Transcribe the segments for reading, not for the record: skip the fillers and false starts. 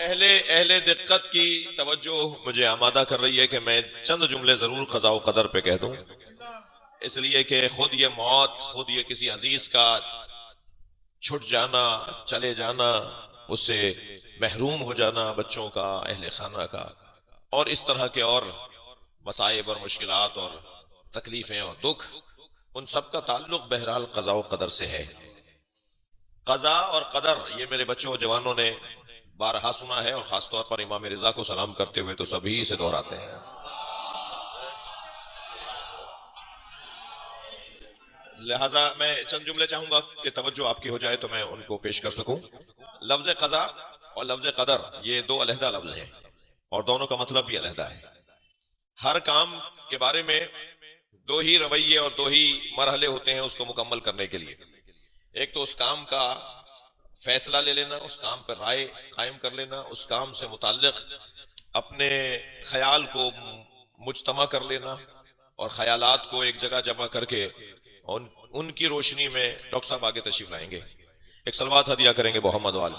अहले अहले दिक्कत की तवज्जो मुझे आमादा कर रही है कि मैं चंद जुमले जरूर क़ज़ा व क़दर पे कह दूं, इसलिए कि खुद ये मौत, खुद ये किसी अजीज का छुट जाना, चले जाना, उससे महरूम हो जाना, बच्चों का, अहले खाना का, और इस तरह के और मसाइब और मुश्किलात और तकलीफें और दुख, उन सब का ताल्लुक बहरहाल क़ज़ा व क़दर से है। क़ज़ा और क़दर ये मेरे बच्चों और जवानों ने बारहा सुना है, और खासतौर पर इमाम रिजा को सलाम करते हुए तो सभी इसे दोहराते हैं। लिहाजा मैं चंद जुमले चाहूंगा कि तवज्जो आपकी हो जाए तो मैं उनको पेश कर सकूं। लफ्ज क़ज़ा और लफ्ज क़दर ये दो अलहदा लफ्ज हैं और दोनों का मतलब भी अलहदा है। हर काम के बारे में दो ही रवैये और दो ही मरहले होते हैं उसको मुकम्मल करने के लिए। एक तो उस काम का फैसला ले लेना, उस काम पर राय कायम कर लेना, उस काम से मुताल्लिक अपने ख्याल को मुज्तमा कर लेना और ख्यालात को एक जगह जमा करके उनकी रोशनी में डॉक्टर साहब आगे तशरीफ लाएंगे, एक सलवात हदिया करेंगे मोहम्मद वाले।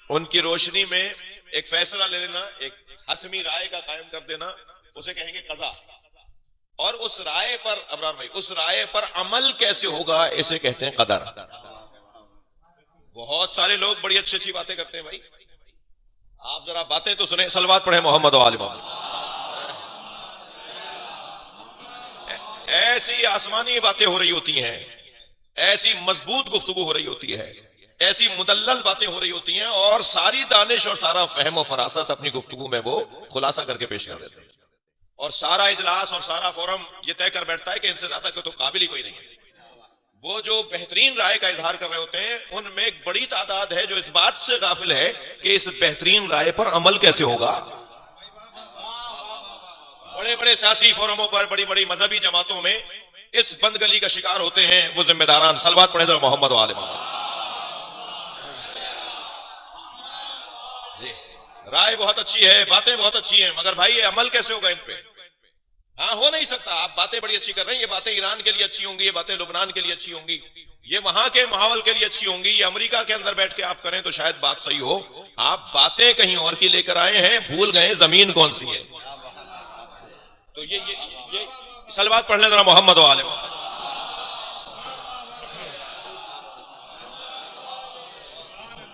उनकी रोशनी में एक फैसला ले लेना, एक हतमी राय का कायम कर देना, उसे कहेंगे क़ज़ा। और उस राय पर, अबरार भाई, उस राय पर अमल कैसे होगा इसे कहते हैं क़दर। बहुत सारे लोग बड़ी अच्छी अच्छी बातें करते हैं भाई, आप जरा बातें तो सुने, सलवात पढ़े मोहम्मद वाले। ऐसी आसमानी बातें हो रही होती हैं, ऐसी मजबूत गुफ्तगू हो रही होती है, ऐसी मुदल्लल बातें हो रही होती हैं, और सारी दानिश और सारा फहम और फरासत अपनी गुफ्तगू में वो खुलासा करके पेश कर देते हैं। और सारा इजलास और सारा फोरम ये तय कर बैठता है कि इनसे ज्यादा तो काबिल ही कोई नहीं है। वो जो बेहतरीन राय का इजहार कर रहे होते हैं उनमें एक बड़ी तादाद है जो इस बात से गाफिल है कि इस बेहतरीन राय पर अमल कैसे होगा। बड़े बड़े सियासी फोरमों पर, बड़ी बड़ी मजहबी जमातों में इस बंदगली का शिकार होते हैं वो जिम्मेदारान। सलवात पढ़े मोहम्मद वाले। राय बहुत अच्छी है, बातें बहुत अच्छी हैं, मगर भाई ये अमल कैसे होगा इन पे? हाँ, हो नहीं सकता। आप बातें बड़ी अच्छी कर रहे हैं, ये बातें ईरान के लिए अच्छी होंगी, ये बातें लुबनान के लिए अच्छी होंगी, ये वहां के माहौल के लिए अच्छी होंगी, ये अमेरिका के अंदर बैठ के आप करें तो शायद बात सही हो। आप बातें कहीं और की लेकर आए हैं, भूल गए जमीन कौन सी है। तो ये सलवात पढ़ने जरा मोहम्मद वाले।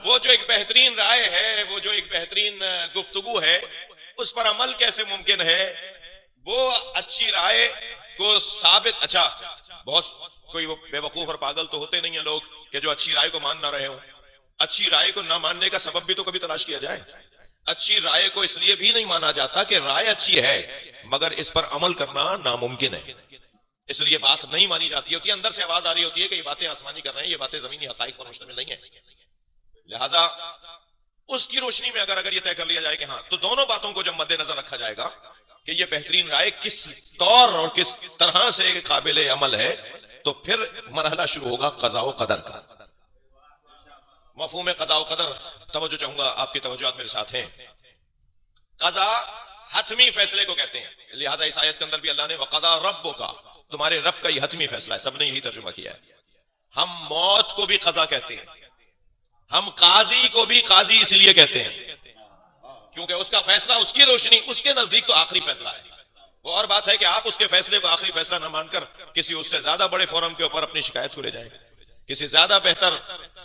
वो जो एक बेहतरीन राय है, वो जो एक बेहतरीन गुफ्तगू है, उस पर अमल कैसे मुमकिन है? वो अच्छी राय को साबित, अच्छा बहुत कोई वो बेवकूफ और पागल तो होते नहीं है लोग कि जो अच्छी राय को मान ना रहे हो। अच्छी राय को ना मानने का सबब भी तो कभी तलाश किया जाए। अच्छी राय को इसलिए भी नहीं माना जाता कि राय अच्छी है मगर इस पर अमल करना नामुमकिन है, इसलिए बात नहीं मानी जाती होती है। अंदर से आवाज आ रही होती है कि ये बातें आसमानी कर रहे हैं, ये बातें जमीनी हकाइक पर मुश्तमिल नहीं है। लिहाजा उसकी रोशनी में अगर ये तय कर लिया जाए कि हाँ, तो दोनों बातों को जब मद्देनजर रखा जाएगा कि ये बेहतरीन राय किस तौर और किस तरह से काबिल अमल है, तो फिर मरहला शुरू होगा क़ज़ा व क़दर का। मफ़हूम क़ज़ा व क़दर तवज्जो चाहूंगा, आपकी तवज्जो मेरे साथ हैं। क़ज़ा हतमी फैसले को कहते हैं, लिहाजा इस आयत के अंदर भी अल्लाह ने वक़ज़ा रब्बुका, तुम्हारे रब का ये हतमी फैसला है, सबने यही तर्जुमा किया है। हम मौत को भी क़ज़ा कहते हैं, हम काजी को भी काजी इसलिए कहते हैं क्योंकि उसका फैसला, उसकी रोशनी, उसके नजदीक तो आखिरी फैसला है। वो और बात है कि आप उसके फैसले को आखिरी फैसला न मानकर किसी उससे ज्यादा बड़े फोरम के ऊपर अपनी शिकायत को ले जाएं, किसी ज्यादा बेहतर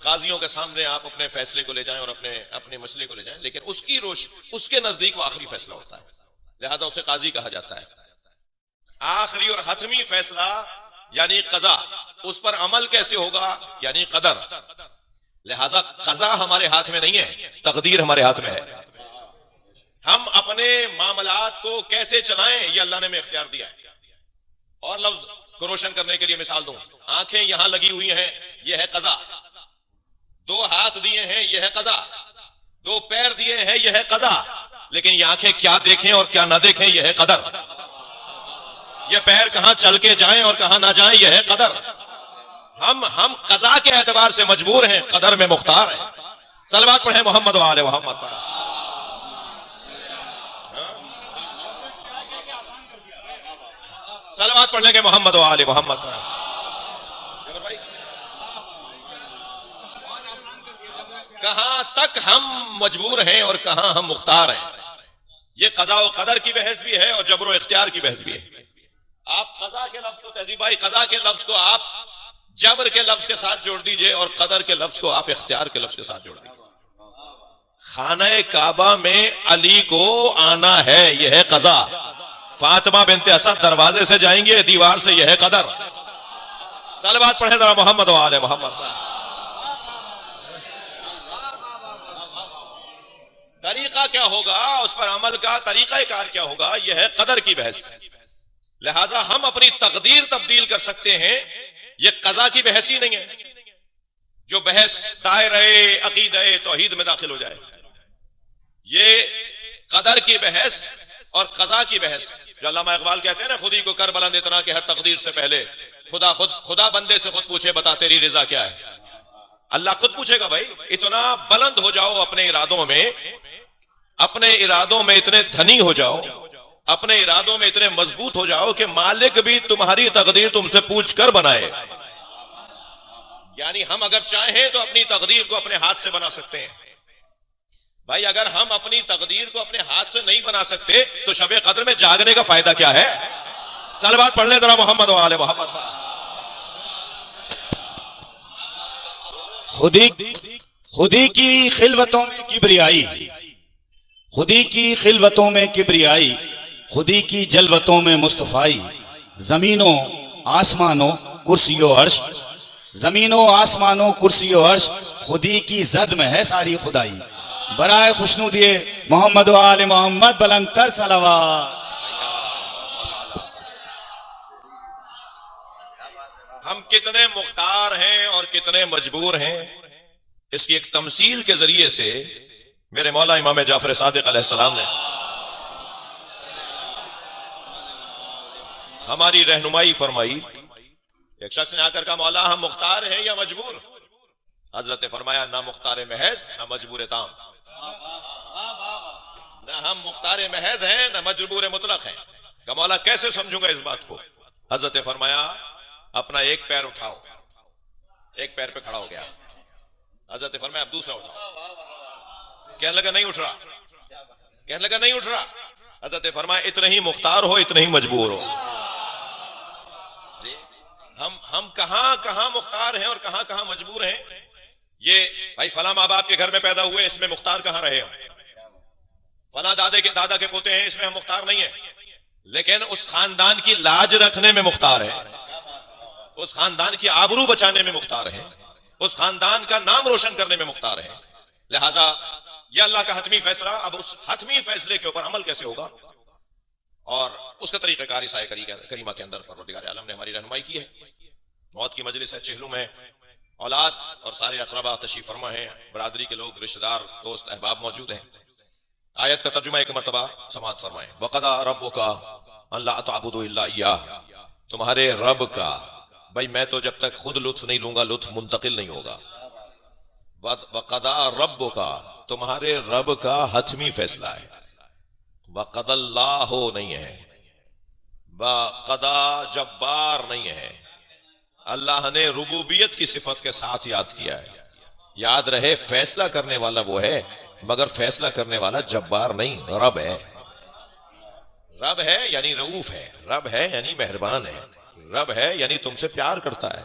काजियों के सामने आप अपने फैसले को ले जाएं और अपने मसले को ले जाएं, लेकिन उसकी उसके नजदीक वो आखिरी फैसला होता है, लिहाजा उसे काजी कहा जाता है। आखिरी और हतमी फैसला यानी क़ज़ा, उस पर अमल कैसे होगा यानी क़दर। लिहाजा क़ज़ा हमारे हाथ में नहीं है, तकदीर हमारे हाथ में है। हम अपने मामलात को कैसे चलाएं ये अल्लाह ने हमें इख्तियार दिया है। और लफ्ज को रोशन करने के लिए मिसाल दूं, आंखें यहां लगी हुई हैं, यह है क़ज़ा। दो हाथ दिए हैं, यह है क़ज़ा। दो पैर दिए हैं, यह है क़ज़ा। लेकिन ये आंखें क्या देखें और क्या ना देखें, यह है क़दर। ये पैर कहां चल के जाएं और कहां ना जाएं, यह है क़दर। हम क़ज़ा के एतबार से मजबूर हैं, क़दर में मुख्तार है। सलवात पढ़े मोहम्मद वाले मोहम्मद। सलवात पढ़ लेंगे मोहम्मद वाले मोहम्मद। कहां तक हम मजबूर हैं और कहां हम मुख्तार हैं। ये कज़ा और कदर की बहस भी है और जबर और इख्तियार की बहस भी है। आप कज़ा के लफ्ज को, तहजीब भाई, कज़ा के लफ्ज को आप जबर के लफ्ज के साथ जोड़ दीजिए और कदर के लफ्ज को आप इख्तियार के लफ्ज के साथ जोड़ दीजिए। खाना काबा में अली को आना है, यह है कज़ा। फातिमा बिनते असद दरवाजे से जाएंगे, दीवार से यह है कदर। सलवात पढ़े जरा मोहम्मद व आले मोहम्मद। तरीका क्या होगा, उस पर अमल का तरीका कार क्या होगा, यह है कदर की बहस। लिहाजा हम अपनी तकदीर तब्दील कर सकते हैं, यह कज़ा की बहस ही नहीं है जो बहस दायरे अकीदे तौहीद में दाखिल हो जाए। ये कदर की बहस और कज़ा की बहस, जो अल्लामा इकबाल कहते हैं ना, खुदी को कर बुलंद इतना कि हर तकदीर से पहले खुदा बंदे से खुद पूछे, बता तेरी रिजा क्या है। अल्लाह खुद पूछेगा भाई। इतना बुलंद हो जाओ अपने इरादों में, अपने इरादों में इतने धनी हो जाओ, अपने इरादों में इतने मजबूत हो जाओ कि मालिक भी तुम्हारी तकदीर तुमसे पूछ कर बनाए। यानी हम अगर चाहें तो अपनी तकदीर को अपने हाथ से बना सकते हैं। भाई अगर हम अपनी तकदीर को अपने हाथ से नहीं बना सकते तो शबे कद्र में जागने का फायदा क्या है। सलवात पढ़ ले जरा मोहम्मद व आले मोहम्मद। खुदी की खिलवतों में किब्रियाई, खुदी की खिलवतों में किब्रियाई, खुदी की जलवतों में मुस्तफाई। जमीनों आसमानों कुर्सियों अर्श, जमीनों आसमानों कुर्सियों अर्श, खुदी की जद में है सारी खुदाई। बराए खुशनू दिए मोहम्मद व आले मोहम्मद, बुलंदतर सलावत। हम कितने मुख्तार हैं और कितने मजबूर हैं, इसकी एक तमसील के जरिए से मेरे मौला इमाम जाफर सादिक अलैहिस्सलाम ने हमारी रहनुमाई फरमाई। एक शख्स ने आकर कहा, मौला हम मुख्तार हैं या मजबूर। हजरत ने फरमाया, ना मुख्तार महज ना मजबूर ताम। ना हम मुख्तार महज हैं ना मजबूर मुतलक हैं। कहा मौला कैसे समझूंगा इस बात को। हजरत ने फरमाया, अपना एक पैर उठाओ। एक पैर पे खड़ा हो गया। हजरत ने फरमाया, अब दूसरा उठाओ। कहने लगा नहीं उठ रहा, कहने लगा नहीं उठ रहा। हजरत ने फरमाया, इतने ही मुख्तार हो इतने ही मजबूर हो। हम कहां कहां मुख्तार हैं और कहां कहां मजबूर हैं। ये भाई फला माँ बाप के घर में पैदा हुए, इसमें मुख्तार कहां रहे हम। फला दादा के पोते हैं, इसमें हम मुख्तार नहीं है। लेकिन उस खानदान की लाज रखने में मुख्तार है, उस खानदान की आबरू बचाने में मुख्तार है, उस खानदान का नाम रोशन करने में मुख्तार है। लिहाजा यह अल्लाह का हतमी फैसला। अब उस हतमी फैसले के ऊपर अमल कैसे होगा और उसका तरीक़ाकार ईसा करीमा के अंदर परवरदिगार आलम ने हमारी रहनुमाई की है। मौत की मजलिस है चेहलू में, औलाद और सारे अक़रबा तशरीफ फरमा है, बरादरी के लोग, रिश्तेदार, दोस्त, अहबाब मौजूद हैं। आयत का तर्जुमा एक मरतबा समाअत फरमाएं। वक़दा रब्बुका अल्ला ताबुदू इल्ला इय्याह, तुम्हारे रब का, भाई मैं तो जब तक खुद लुत्फ नहीं लूंगा लुत्फ मुंतकिल नहीं होगा। वक़दा रब्बुका, तुम्हारे रब का हतमी फैसला है। वक़दल्लाहु नहीं है, वक़दा जब्बार नहीं है। अल्लाह ने रुबूबियत की सिफत के साथ याद किया है। याद रहे फैसला करने वाला वो है, मगर फैसला करने वाला जब्बार नहीं, रब है। रब है यानी रऊफ है, रब है यानी मेहरबान है, रब है यानी तुमसे प्यार करता है,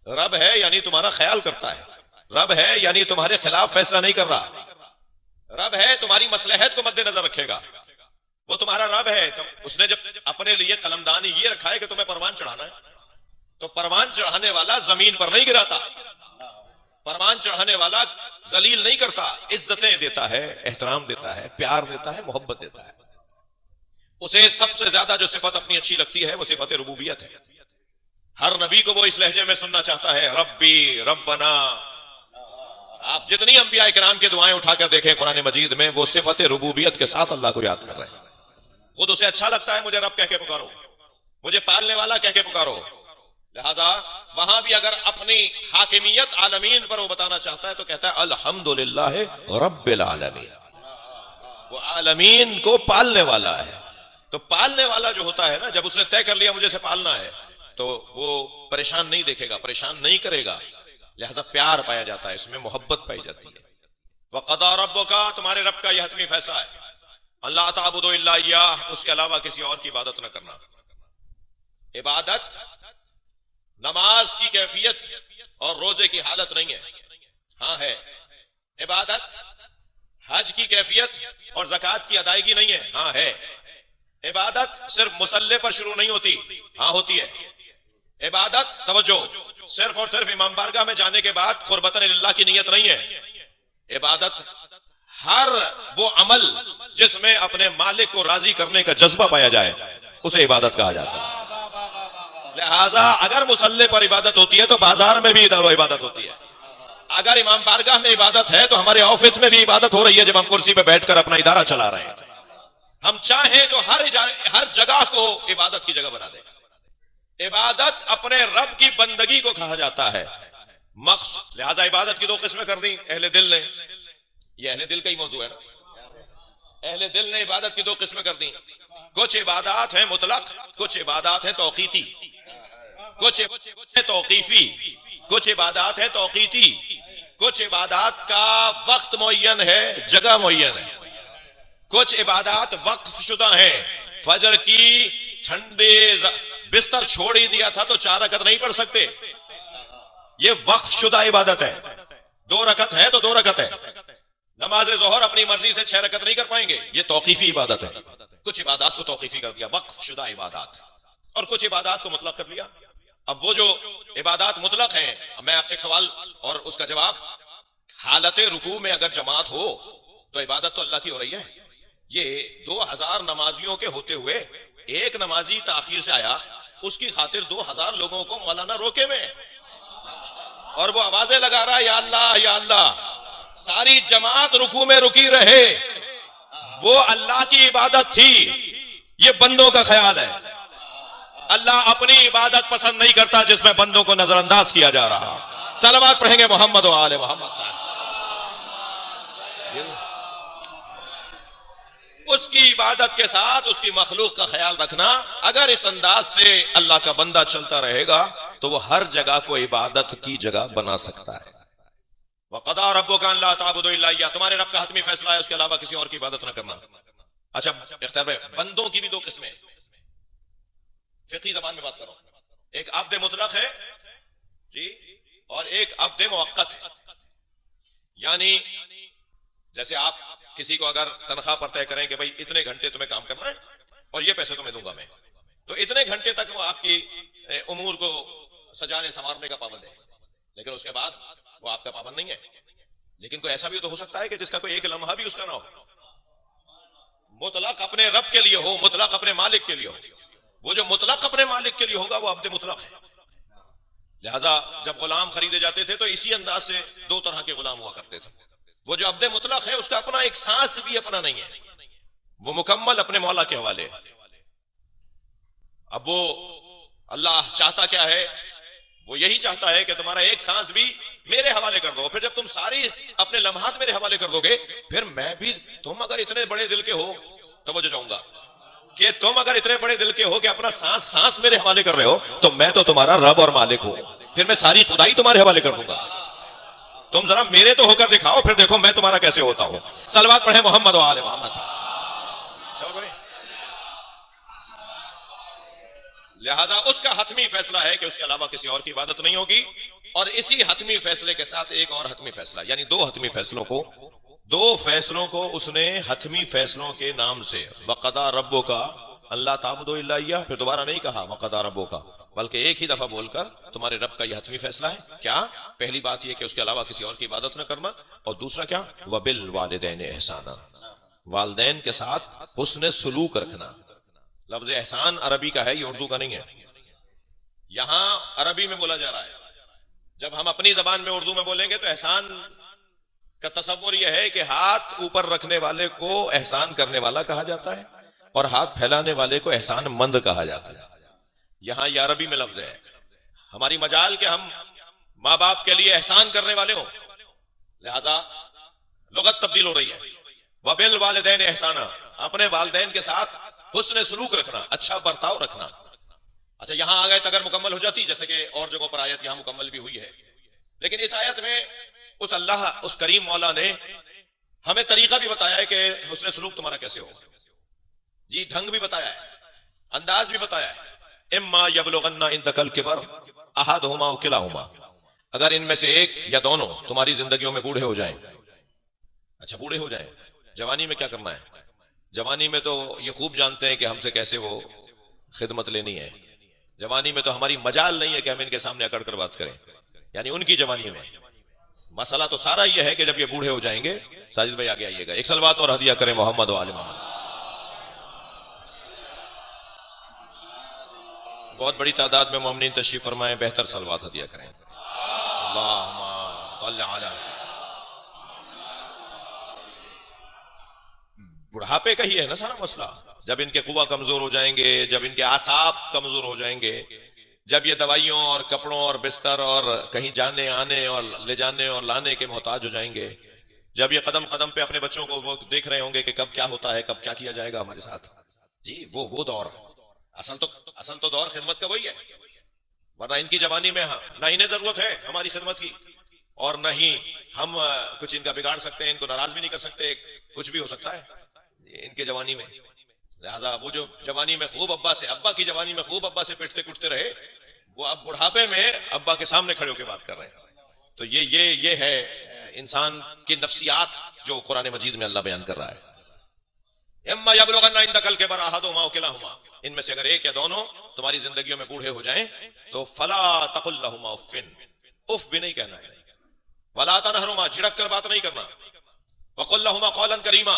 रब है यानी तुम्हारा ख्याल करता है, रब है यानी तुम्हारे खिलाफ फैसला नहीं कर रहा, रब है तुम्हारी मसलहत को मद्देनजर रखेगा। वो तुम्हारा रब है। तो उसने जब अपने लिए कलमदानी ये रखा है कि तुम्हें परवान चढ़ाना है, तो परवान चढ़ाने वाला जमीन पर नहीं गिराता, परवान चढ़ाने वाला जलील नहीं करता, इज्जतें देता है, एहतराम देता है, प्यार देता है, मोहब्बत देता है। उसे सबसे ज्यादा जो सिफत अपनी अच्छी लगती है वो सिफत रुबूबियत है। हर नबी को वो इस लहजे में सुनना चाहता है, रब्बी रब्बना। आप जितनी अंबिया इकराम की दुआएं उठाकर देखें कुरान मजीद में, वो सिफत रुबूबियत के साथ अल्लाह को याद कर रहे हैं। खुद उसे अच्छा लगता है मुझे रब कह के पुकारो, मुझे पालने वाला कह के पुकारो। लिहाजा वहां भी अगर अपनी हाकिमियत आलमीन पर वो बताना चाहता है तो कहता है अल्हम्दुलिल्लाह रब्बिल आलमीन। वो आलमीन को पालने वाला है। तो पालने वाला जो होता है ना, जब उसने तय कर लिया मुझे से पालना है, तो वो परेशान नहीं देखेगा, परेशान नहीं करेगा। लिहाजा प्यार पाया जाता है, इसमें मोहब्बत पाई जाती है। वक़दा रब्बुका, तुम्हारे रब का यह हतमी फैसला है, अल्ला ताबुदु इल्ला इय्याह, उसके अलावा किसी और की इबादत न करना। इबादत नमाज की कैफियत और रोजे की हालत नहीं है, हाँ है। इबादत हज की कैफियत और ज़कात की अदायगी नहीं है, हाँ है। इबादत सिर्फ मुसल्ले पर शुरू नहीं होती, हाँ होती है। इबादत तवज्जो सिर्फ और सिर्फ इमाम बारगाह में जाने के बाद कुर्बतन लिल्लाह की नियत नहीं है। इबादत हर वो अमल जिसमें अपने मालिक को राजी करने का जज्बा पाया जाए, उसे इबादत कहा जाता है। लिहाजा अगर मुसल्ले पर इबादत होती है तो बाजार में भी इबादत होती है। अगर इमाम बारगाह में इबादत है तो हमारे ऑफिस में भी इबादत हो रही है, जब हम कुर्सी पे बैठकर अपना इदारा चला रहे हैं। हम चाहें तो हर जगह को इबादत की जगह बना दें। इबादत अपने रब की बंदगी को कहा जाता है, मक्सद। लिहाजा इबादत की दो किस्में कर दी अहले दिल ने, ये अहले दिल का ही मौजू है ना। अहले दिल ने इबादत की दो किस्में कर दी। कुछ इबादत है मुतलक, कुछ इबादत है तौकीती, कुछ तौकीफी, कुछ इबादत है तौकीती, कुछ इबादत का वक्त मुअय्यन है, जगह मुअय्यन है। कुछ इबादत वक्फ शुदा है। फजर की ठंडे बिस्तर छोड़ ही दिया था तो 4 रकत नहीं पढ़ सकते, ये वक्फ शुदा इबादत है। 2 रकत है तो 2 रकत है। नमाज जोहर अपनी मर्जी से 6 रकत नहीं कर पाएंगे, ये तौकीफी इबादत है। कुछ इबादत को तौकीफी कर दिया, वक्फ शुदा इबादत, और कुछ इबादत को मुतलक कर लिया। अब वो जो इबादत मुतलक है, मैं आपसे एक सवाल और उसका जवाब, हालत रुकू में अगर जमात हो तो इबादत तो अल्लाह की हो रही है। ये 2000 नमाजियों के होते हुए एक नमाजी ताखीर से आया, उसकी खातिर 2000 लोगों को मौलाना रोके में, और वो आवाजें लगा रहा है या अल्लाह या अल्लाह। सारी जमात रुकू में रुकी रहे, वो अल्लाह की इबादत थी, ये बंदों का ख्याल है। अल्लाह अपनी इबादत पसंद नहीं करता जिसमें बंदों को नजरअंदाज किया जा रहा। सलावत पढ़ेंगे मोहम्मद व आले मोहम्मद। उसकी इबादत के साथ उसकी मखलूक का ख्याल रखना, अगर इस अंदाज से अल्लाह का बंदा चलता रहेगा तो वो हर जगह को इबादत की जगह बना सकता है। वक़दा रब्बुका अल्ला ताबुदु इल्ला इय्याह, तुम्हारे रब का हतमी फैसला है, उसके अलावा किसी और की इबादत न करना। अच्छा, इख्तियार में बंदों की भी दो किस्में, फिक़ही ज़बान में बात करो। एक अब्द मुतलक है जी, और एक अब्द मुअक्कत है। यानी जैसे आप किसी को अगर तनख्वाह पर तय करें कि भाई इतने घंटे तुम्हें काम करना है और ये पैसे तुम्हें दूंगा मैं, तो इतने घंटे तक वो आपकी उमूर को सजाने संवारने का पाबंद है, लेकिन उसके बाद वो आपका पाबंद नहीं है। लेकिन कोई ऐसा भी तो हो सकता है कि जिसका कोई एक लम्हा भी उसका ना हो, मुतलक अपने रब के लिए हो, मुतलक अपने मालिक के लिए हो। वो जो मुतलक अपने मालिक के लिए होगा वो अब्द मुतलक है। लिहाजा जब गुलाम खरीदे जाते थे तो इसी अंदाज से 2 तरह के गुलाम हुआ करते थे। वो जो अब्द मुतलक है उसका अपना एक सांस भी अपना नहीं है, वो मुकम्मल अपने मौला के हवाले। अब वो अल्लाह चाहता क्या है, वो यही चाहता है कि तुम्हारा एक सांस भी मेरे हवाले कर दो। फिर जब तुम सारी अपने लम्हात मेरे हवाले कर दोगे, फिर मैं भी, तुम अगर इतने बड़े दिल के हो, तवज्जो चाहूंगा कि तुम अगर इतने बड़े दिल के हो कि अपना सांस सांस मेरे हवाले कर रहे हो, तो मैं तो तुम्हारा रब और मालिक हूं, फिर मैं सारी खुदाई तुम्हारे हवाले कर दूंगा। तुम जरा मेरे तो होकर दिखाओ, फिर देखो मैं तुम्हारा कैसे होता हूं। सलवात पढ़े मोहम्मद व आले मोहम्मद। लिहाजा उसका हतमी फैसला है कि उसके अलावा किसी और की इबादत नहीं होगी। और इसी हतमी फैसले के साथ एक और हतमी फैसला, यानी 2 हतमी फैसलों को, 2 फैसलों को उसने हतमी फैसलों के नाम से, वक़दा रब्बुका अल्ला ताबुदु इल्ला इय्याह, फिर दोबारा नहीं कहा वक़दा रब्बुका, बल्कि एक ही दफा बोलकर तुम्हारे रब का यह हतमी फैसला है। क्या? पहली बात यह कि उसके अलावा किसी और की इबादत न करना, और दूसरा क्या? वबिल वालिदैन एहसाना, वालिदैन के साथ हुस्न सुलूक रखना। लफ्ज एहसान अरबी का है, ये उर्दू का नहीं है। यहां अरबी में बोला जा रहा है। जब हम अपनी जबान में उर्दू में बोलेंगे तो एहसान का तसव्वुर यह है कि हाथ ऊपर रखने वाले को एहसान करने वाला कहा जाता है, और हाथ फैलाने वाले को एहसान मंद कहा जाता है। यहां ये अरबी में लफ्ज है। हमारी मजाल के हम माँ बाप के लिए एहसान करने वाले हो, लिहाजा लुगत तब्दील हो रही है। वबिल वालिदैन एहसाना, अपने वालिदैन के साथ हुस्न सलूक रखना, अच्छा बर्ताव रखना। अच्छा, यहां आ गए तो अगर मुकम्मल हो जाती, जैसे कि और जगहों पर आयत यहां मुकम्मल भी हुई है, लेकिन इस आयत में उस अल्लाह, उस करीम मौला ने हमें तरीका भी बताया है कि हुस्न सलूक तुम्हारा कैसे हो जी, ढंग भी बताया है, अंदाज भी बताया है। इम्मा यबलुगन्ना इंदकल किबर अहदहुमा औ किलाहुमा, अगर इनमें से एक या दोनों तुम्हारी जिंदगियों में बूढ़े हो जाएं। अच्छा, बूढ़े हो जाएं, जवानी में क्या करना है? जवानी में तो ये खूब जानते हैं कि हमसे कैसे वो खिदमत लेनी है। जवानी में तो हमारी मजाल नहीं है कि हम इनके सामने अकड़ कर बात करें, यानी उनकी जवानी में। मसला तो सारा ये है कि जब ये बूढ़े हो जाएंगे, साजिद भाई आगे आइएगा, एक सलवात और हदिया करें मोहम्मद व आले मोहम्मद। बहुत बड़ी तादाद में मोमिनीन तशरीफ फरमाएं, बेहतर सलवात हदिया करें। अल्लाहुम्मा सल्ली अला। बुढ़ापे का ही है ना सारा मसला। जब इनके कुआ कमजोर हो जाएंगे, जब इनके आसाब कमजोर हो जाएंगे, जब ये दवाइयों और कपड़ों और बिस्तर और कहीं जाने आने और ले जाने और लाने के मोहताज हो जाएंगे, जब ये कदम कदम पे अपने बच्चों को वो देख रहे होंगे कि कब क्या होता है, कब क्या किया जाएगा हमारे साथ, जी वो दौर। असल तो दौर खिदमत का वही है, वरना इनकी जवानी में ना इन्हें जरूरत है हमारी खिदमत की, और न ही हम कुछ इनका बिगाड़ सकते हैं, इनको नाराज भी नहीं कर सकते, कुछ भी हो सकता है इनके जवानी में। लिहाजा वो जो जवानी में खूब अब्बा की जवानी में खूब अब्बा से पिटते कुटते रहे, वो अब बुढ़ापे में अब्बा के सामने खड़े होकर बात कर रहे हैं। तो ये है इंसान की नफ्सियात जो कुरान मजीद में अल्लाह बयान कर रहा है। इम्मा यबलुगन्ना इंदकल किबर अहदहुमा औ किलाहुमा, इनमें से अगर एक या दोनों तुम्हारी जिंदगियों में बूढ़े हो जाएं तो फला तकुल लहुमा उफ़्फ़िन, उफ भी नहीं कहना है, वला तनहरुमा, झिड़क कर बात नहीं करना, वकुल लहुमा कौलन करीमा,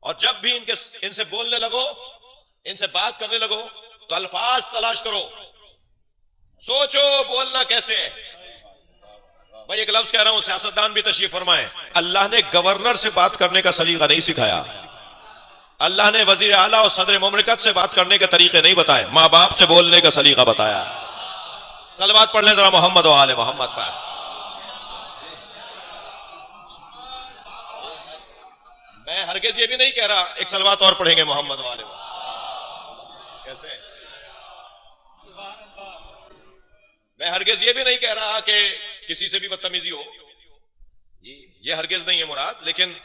और जब भी इनसे बोलने लगो, इनसे बात करने लगो तो अल्फाज तलाश करो, सोचो बोलना कैसे है। भाई एक लफ्ज कह रहा हूं, सियासतदान भी तशरीफ फरमाए, अल्लाह ने गवर्नर से बात करने का सलीका नहीं सिखाया, अल्लाह ने वजीर आला और सदर मुमलिकत से बात करने के तरीके नहीं बताए, माँ बाप से बोलने का सलीका बताया। सलवात पढ़ लें जरा मोहम्मद व आले मोहम्मद पर। मैं हरगिज़ ये भी नहीं कह रहा, एक सलवात और पढ़ेंगे मोहम्मद वाले कैसे। मैं हरगिज़ ये भी नहीं कह रहा कि किसी से भी बदतमीजी हो, ये हरगिज़ नहीं है मुराद, लेकिन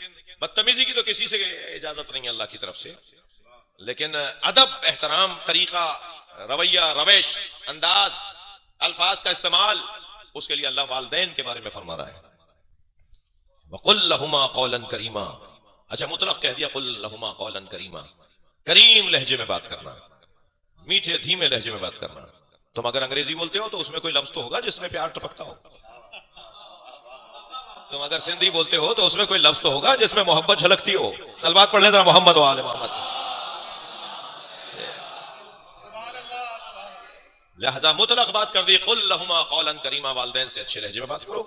बदतमीजी की तो किसी से इजाजत नहीं है अल्लाह की तरफ से। लेकिन अदब, एहतराम, तरीका, रवैया, रवेश, अंदाज, अल्फाज का इस्तेमाल, उसके लिए अल्लाह वालिदैन के बारे में फरमा रहा है, वकुल लहुमा कौलन करीमा। अच्छा, मुतलक कह दिया, कुल लहुमा कौलन करीमा, करीम लहजे में बात करना, मीठे धीमे लहजे में बात करना। तुम अगर अंग्रेजी बोलते हो तो उसमें कोई लफ्ज तो होगा जिसमें प्यार टपकता हो, तुम अगर सिंधी बोलते हो तो उसमें कोई लफ्ज तो होगा जिसमें मोहब्बत झलकती हो। सलवात पढ़ ले जरा मोहम्मद व आले मोहम्मद। लिहाजा मुतलक बात कर दी, कुल लहुमा कौलन करीमा, वालिदैन से अच्छे लहजे में बात करो।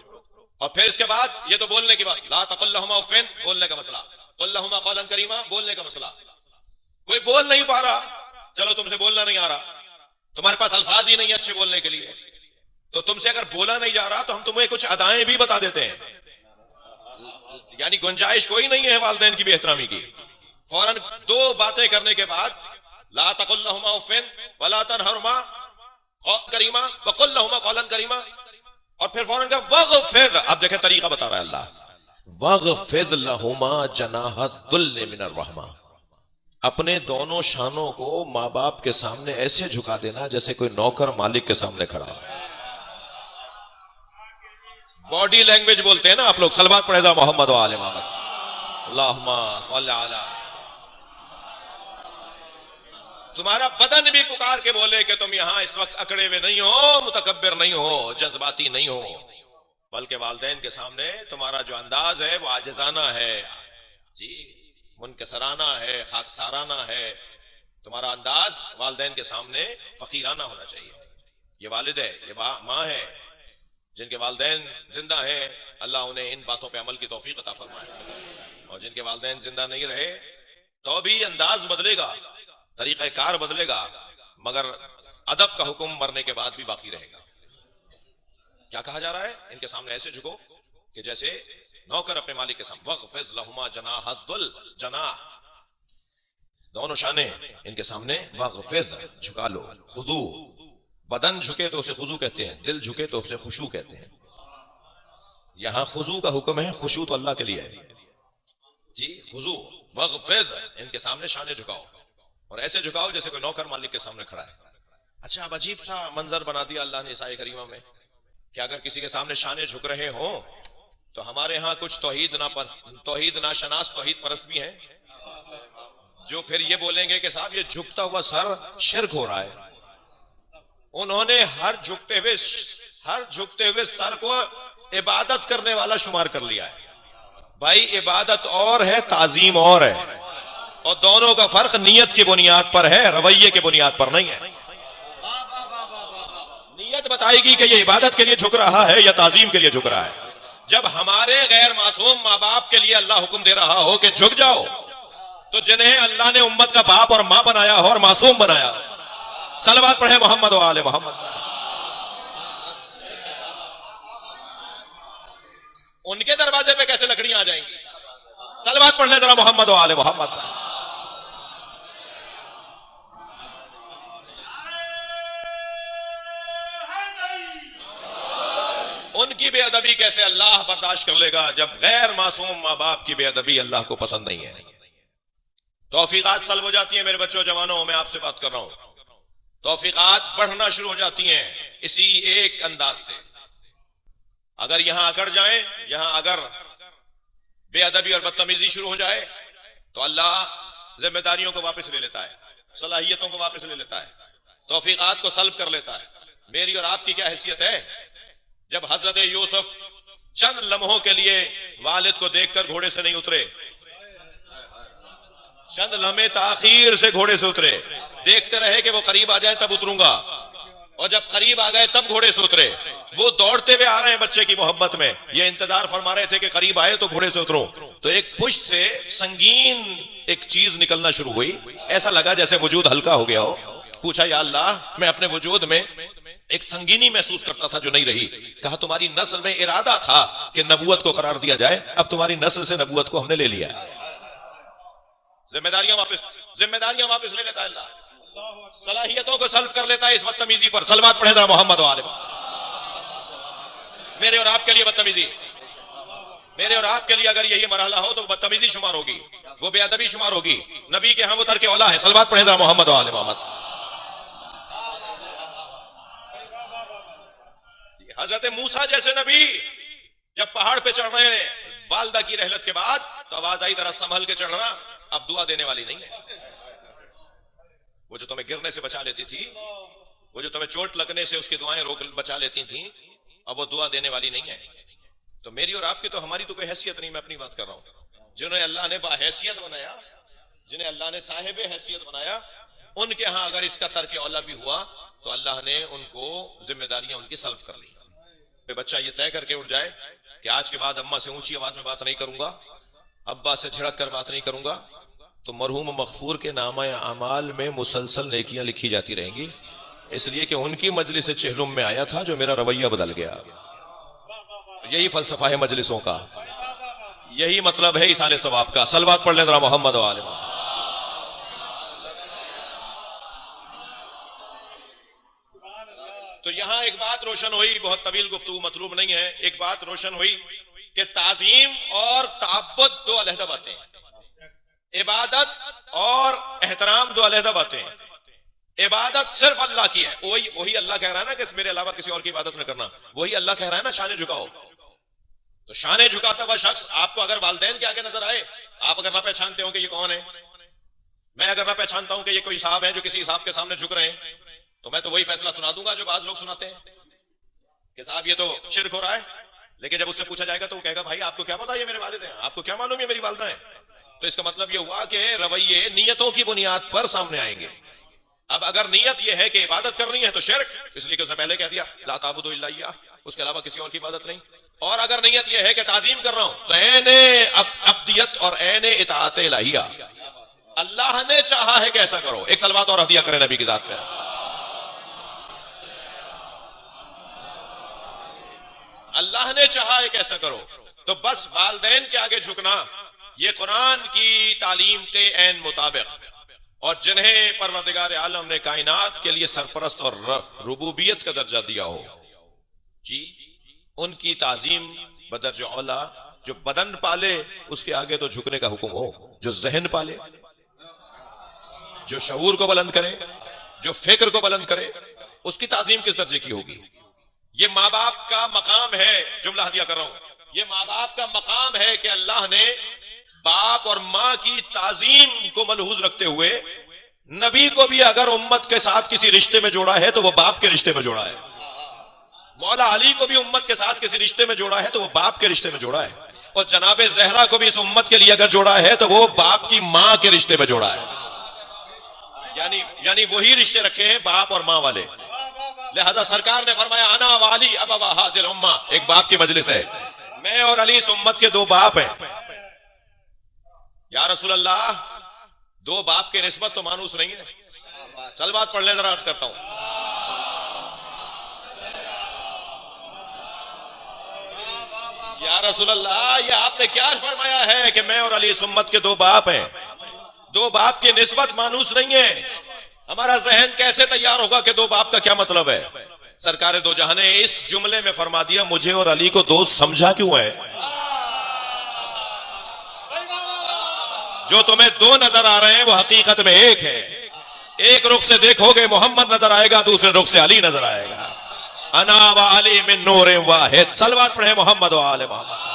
और फिर इसके बाद ये तो बोलने की बात, ला तकुल लहुमा उफ़्फ़िन, बोलने का मसला, कुल लहुमा कौलन करीमा, बोलने का मसला। कोई बोल नहीं पा रहा, चलो तुमसे बोलना नहीं आ रहा, तुम्हारे पास अल्फाज ही नहीं है अच्छे बोलने के लिए, तो तुमसे अगर बोला नहीं जा रहा तो हम तुम्हें कुछ अदाएं भी बता देते हैं, यानी गुंजाइश कोई नहीं है वालिदैन की बेहतरामी की। फौरन दो बातें करने के बाद, ला तकुल लहुमा उफ़्फ़िन वला तनहरुमा करीमा वकुल लहुमा कौलन करीमा, और फिर फौरन का वग़फ़िज़। अब देखें तरीका बता रहा है अल्लाह, वग़फ़िज़ लहुमा जनाहद्दुल्ल मिनर रहमा, अपने दोनों शानों को माँ बाप के सामने ऐसे झुका देना जैसे कोई नौकर मालिक के सामने खड़ा है। बॉडी लैंग्वेज बोलते हैं ना आप लोग। सलवात पढ़े मोहम्मद व आले मोहम्मद। अल्लाहुम्मा सल्ली अला। तुम्हारा बदन भी पुकार के बोले कि तुम यहां इस वक्त अकड़े हुए नहीं हो, मुतकब्बिर नहीं हो, जज्बाती नहीं हो, बल्कि वालिदैन के सामने तुम्हारा जो अंदाज है वो आजिजाना है, जी मुनकसराना है, खाकसाराना है। तुम्हारा अंदाज वालिदैन के सामने फकीराना होना चाहिए। ये वालिद है, ये माँ है, जिनके वालिदैन जिंदा है, अल्लाह उन्हें इन बातों पे अमल की तौफीक अता फरमाए। और जिनके वालिदैन जिंदा नहीं रहे तो भी अंदाज बदलेगा, तरीक़ा कार बदलेगा, मगर अदब का हुक्म मरने के बाद भी बाकी रहेगा। क्या कहा जा रहा है? इनके सामने ऐसे झुको कि जैसे नौकर अपने मालिक के सामने। वग़फ़िज़ लहुमा जनाहद्दुल जनाह, दोनों शाने इनके सामने, वग़फ़िज़ झुका लो। खुदू, बदन झुके तो उसे खुजू कहते हैं, दिल झुके तो उसे खुशू कहते हैं। यहां खुजू का हुक्म है, खुशू तो अल्लाह के लिए है। जी खुजू वगफिज, इनके सामने शाने झुकाओ, और ऐसे झुकाओ जैसे कोई नौकर मालिक के सामने खड़ा है। अच्छा, अब अजीब सा मंजर बना दिया अल्लाह ने इस आयत करीमा में कि अगर किसी के सामने शाने झुक रहे हो तो हमारे यहाँ कुछ तौहीद नाशनास तौहीद परस्त भी हैं जो फिर ये बोलेंगे कि साहब ये झुकता हुआ सर शिर्क हो रहा है। उन्होंने हर झुकते हुए सर को इबादत करने वाला शुमार कर लिया है। भाई इबादत और है, ताजीम और है, और दोनों का फर्क नियत की बुनियाद पर है, रवैये की बुनियाद पर नहीं है। नियत बताएगी कि ये इबादत के लिए झुक रहा है या ताजीम के लिए झुक रहा है। जब हमारे गैर मासूम माँ बाप के लिए अल्लाह हुक्म दे रहा हो कि झुक जाओ, तो जिन्हें अल्लाह ने उम्मत का बाप और माँ बनाया हो और मासूम बनाया, सलवात पढ़े मोहम्मद व आले मोहम्मद, उनके दरवाजे पे कैसे लकड़ियां आ जाएंगी? सलवात पढ़ने जरा मोहम्मद व आले मोहम्मद। उनकी बेअदबी कैसे अल्लाह बर्दाश्त कर लेगा जब गैर मासूम माँ बाप की बेअदबी अल्लाह को पसंद नहीं है। तौफीकात सल्ब हो जाती है मेरे बच्चों जवानों, मैं आपसे बात कर रहा हूं। तौफीकात बढ़ना शुरू हो जाती हैं इसी एक अंदाज से। अगर यहां अकड़ जाए, यहां अगर बेअदबी और बदतमीजी शुरू हो जाए तो अल्लाह जिम्मेदारियों को वापस ले लेता है, सलाहियतों को वापस ले लेता है, तौफीकात को सल्ब कर लेता है। मेरी और आपकी क्या हैसियत है जब हजरत यूसुफ चंद लम्हों के लिए वालिद को देखकर घोड़े से नहीं उतरे, चंद लम्हे ताखीर से घोड़े से उतरे, देखते रहे कि वो करीब आ जाए तब उतरूंगा, और जब करीब आ गए तब घोड़े से उतरे। वो दौड़ते हुए आ रहे हैं बच्चे की मोहब्बत में, ये इंतजार फरमा रहे थे कि करीब आए तो घोड़े से उतरूं, तो एक पुष्ट से संगीन एक चीज निकलना शुरू हुई। ऐसा लगा जैसे वजूद हल्का हो गया हो। पूछा या अल्लाह, मैं अपने वजूद में एक संगीनी महसूस करता था जो नहीं रही। कहा तुम्हारी नस्ल में इरादा था कि नबूवत को करार दिया जाए, अब तुम्हारी नस्ल से नबूवत को हमने ले लिया। जिम्मेदारियां वापस ले लेता है अल्लाह, सलाहियतों को सल्ब कर लेता है इस बदतमीजी पर। सलवात पढ़े जरा मोहम्मद वाले। मेरे और आपके लिए बदतमीजी, मेरे और आपके लिए अगर यही मरहला हो तो बदतमीजी शुमार होगी, वो बेअदबी शुमार होगी। नबी के हम उतर के औला है। सलवात पढ़े जरा मोहम्मद वाले मोहम्मद। हजरत मूसा जैसे नबी जब पहाड़ पे चढ़ रहे हैं वालदा की रहलत के बाद, तो आवाज आई जरा संभल के चढ़ना, अब दुआ देने वाली नहीं है। वो जो तुम्हें गिरने से बचा लेती थी, वो जो तुम्हें चोट लगने से उसकी दुआएं रोक बचा लेती थी, अब वो दुआ देने वाली नहीं है। तो मेरी और आपकी तो हमारी तो कोई हैसियत नहीं। मैं अपनी बात कर रहा हूं। जिन्हें अल्लाह ने बाहैसियत बनाया, जिन्हें अल्लाह ने साहिब हैसियत बनाया, उनके यहां अगर इसका तर्क औला भी हुआ तो अल्लाह ने उनको जिम्मेदारियां उनकी सल्ब कर ली। बच्चा ये तय करके उठ जाए कि आज के बाद अम्मा से ऊंची आवाज में बात नहीं करूंगा, अब्बा से झिड़क कर बात नहीं करूंगा, तो मरहूम मगफूर के नामा अमाल में मुसलसल नेकियां लिखी जाती रहेंगी, इसलिए कि उनकी मजलिस चेहलुम में आया था जो मेरा रवैया बदल गया। यही फलसफा है मजलिसों का, यही मतलब है इसाले सवाब का। सलवात पढ़ ले जरा मोहम्मद वाले। तो यहां एक बात रोशन हुई, बहुत तवील गुफ्तगू मतलूब नहीं है, एक बात रोशन हुई कि ताजीम और ताब्बुद दो अलहदा बातें, इबादत और एहतराम दो अलहदा बातें। इबादत सिर्फ अल्लाह की है, वही अल्लाह कह रहा है ना कि मेरे अलावा किसी और की इबादत न करना, वही अल्लाह कह रहा है ना शाने झुकाओ। तो शाने झुकाता हुआ शख्स आपको अगर वालिदैन के आगे नजर आए, आप अगर ना पहचानते हो कि ये कौन है, मैं अगर ना पहचानता हूं कि ये कोई साहब है जो किसी साहब के सामने झुक रहे हैं, तो मैं तो वही फैसला सुना दूंगा जो बाज लोग सुनाते हैं कि साहब ये तो शिर्क हो रहा है। लेकिन जब उससे पूछा जाएगा तो वो कहेगा भाई आपको क्या पता ये मेरे वालिद हैं, आपको क्या मालूम ये मेरी वालिदा है। तो इसका मतलब ये हुआ कि रवैये नियतों की बुनियाद पर सामने आएंगे। अब अगर नियत ये है कि इबादत करनी है तो शिर्क, इसलिए कि उसने पहले कह दिया ला ताबुदु इल्ला इय्याह, उसके अलावा किसी और की इबादत नहीं। और अगर नियत ये है कि ताजीम कर रहा हूं तो ऐने अब्दियत और ऐने इताअत इलाहिया, अल्लाह ने चाहा है कि ऐसा करो। एक सलवात और हदिया करें नबी की जात पे। अल्लाह ने चाहा है कि ऐसा करो। तो बस वालिदैन के आगे झुकना ये कुरान की तालीम के ऐन मुताबिक, और जिन्हें परवरदिगार आलम ने कायनात के लिए सरपरस्त और रुबूबियत का दर्जा दिया हो जी, उनकी ताजीम बदर्ज औला जो बदन पाले उसके आगे तो झुकने का हुक्म हो, जो जहन पाले, जो शऊर को बुलंद करे, जो फिक्र को बुलंद करे, उसकी ताजीम किस दर्जे की होगी। ये माँ बाप का मकाम है, जुमला हदिया कर रहा हूं, ये माँ बाप का मकाम है कि अल्लाह ने बाप और माँ की ताजीम को मलहूज रखते हुए नबी को भी अगर उम्मत के साथ किसी रिश्ते में जोड़ा है तो वो बाप के रिश्ते में जोड़ा है। मौला अली को भी उम्मत के साथ किसी रिश्ते में जोड़ा है तो वो बाप के रिश्ते में जोड़ा है। और जनाबे ज़हरा को भी इस उम्मत के लिए अगर जोड़ा है तो वो बाप की माँ के रिश्ते में जोड़ा है। यानी वही रिश्ते रखे हैं बाप और माँ वाले। लिहाजा सरकार ने फरमाया अना वाली अबवा हाजिल उम्मा, एक बाप की मजलिस है, मैं और अली इस उम्मत के दो बाप हैं। या रसूल अल्लाह, दो बाप के निस्बत तो मानूस नहीं है। चल बात पढ़ ले, जरा अर्ज करता हूं। या रसूल अल्लाह, ये आपने क्या फरमाया है कि मैं और अली इस उम्मत के दो बाप हैं। दो बाप की निस्बत मानूस नहीं है। हमारा जहन कैसे तैयार होगा कि दो बाप का क्या मतलब है। सरकार दो जहां ने इस जुमले में फरमा दिया, मुझे और अली को दोस्त समझा क्यों है। जो तुम्हें दो नजर आ रहे हैं वो हकीकत में एक है। एक रुख से देखोगे मोहम्मद नजर आएगा, दूसरे रुख से अली नजर आएगा। अना व अली मिन नूर वाहिद। सलवात पढ़े मोहम्मद व आले मोहम्मद।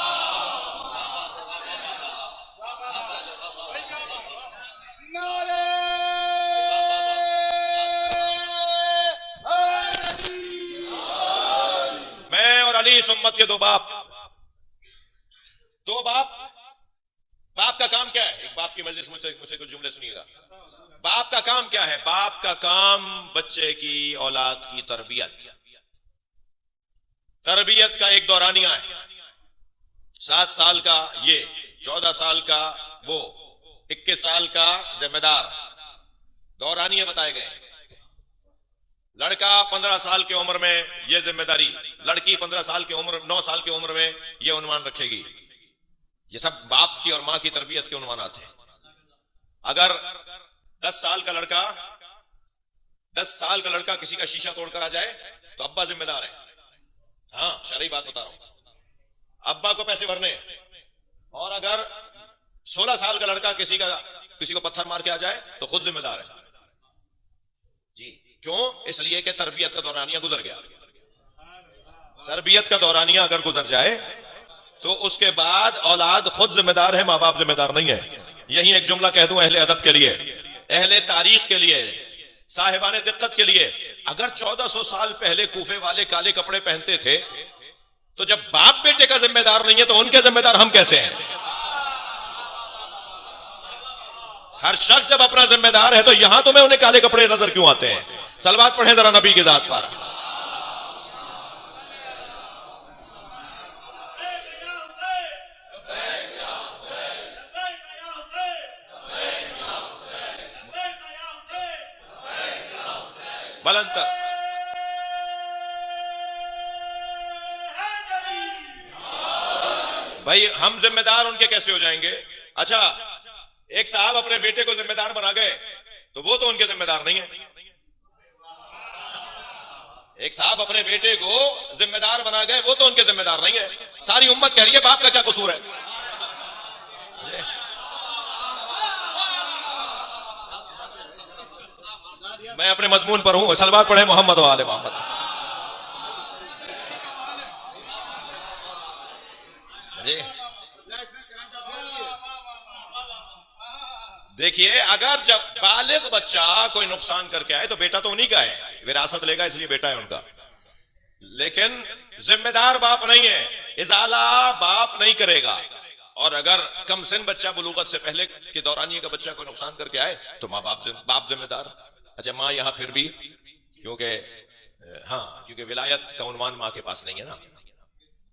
मैं और अली इस उम्मत के दो बाप। बाप का काम क्या है। एक बाप की मजलिस मुझसे कुछ जुमले सुनिएगा। बाप का काम क्या है। बाप का काम बच्चे की, औलाद की तरबियत का एक दौरानिया है। 7 साल का ये, 14 साल का वो, 21 साल का जिम्मेदार, दौरानिया बताए गए। लड़का 15 साल की उम्र में ये जिम्मेदारी, लड़की 15 साल की उम्र, 9 साल की उम्र में ये उन्वान रखेगी। ये सब बाप की और मां की तरबियत के उन्वानात हैं। अगर 10 साल का लड़का किसी का शीशा तोड़कर आ जाए तो अब्बा जिम्मेदार है। हाँ, शरई बात बता रहा हूं, अब्बा को पैसे भरने। और अगर 16 साल का लड़का किसी को पत्थर मार के आ जाए तो खुद जिम्मेदार है जी। क्यों? इसलिए कि तरबियत का दौरानिया गुजर गया। तरबियत का दौरानिया अगर गुजर जाए तो उसके बाद औलाद खुद जिम्मेदार है, माँ बाप जिम्मेदार नहीं है। यही एक जुमला कह दूं अहले अदब के लिए, अहले तारीख के लिए, साहिबाने दिक्कत के लिए। अगर 1400 साल पहले कूफे वाले काले कपड़े पहनते थे तो जब बाप बेटे का जिम्मेदार नहीं है तो उनके जिम्मेदार हम कैसे हैं। हर शख्स जब अपना जिम्मेदार है तो यहां तुम्हें उन्हें काले कपड़े नजर क्यों आते हैं। सलवात पढ़े जरा नबी की जात पर। बुलंद भाई, हम जिम्मेदार उनके कैसे हो जाएंगे। अच्छा, एक साहब अपने बेटे को जिम्मेदार बना गए तो वो तो उनके जिम्मेदार नहीं है। एक साहब अपने बेटे को जिम्मेदार बना गए, वो तो उनके जिम्मेदार नहीं है। सारी उम्मत कह रही है बाप का क्या कसूर है। मैं अपने मजमून पर हूं। सलवात पढ़े मोहम्मद व आले मोहम्मद। देखिए, अगर जब बालिग बच्चा कोई नुकसान करके आए तो बेटा तो उन्हीं का है, विरासत लेगा इसलिए बेटा है उनका। लेकिन जिम्मेदार बाप नहीं है, इजाला बाप नहीं करेगा। और अगर कम सिन बच्चा बुलूगत से पहले के दौरानिए का बच्चा कोई नुकसान करके आए तो माँ बाप जिम्मेदार। अच्छा, माँ यहां फिर भी क्योंकि विलायत का उन्वान माँ के पास नहीं है ना,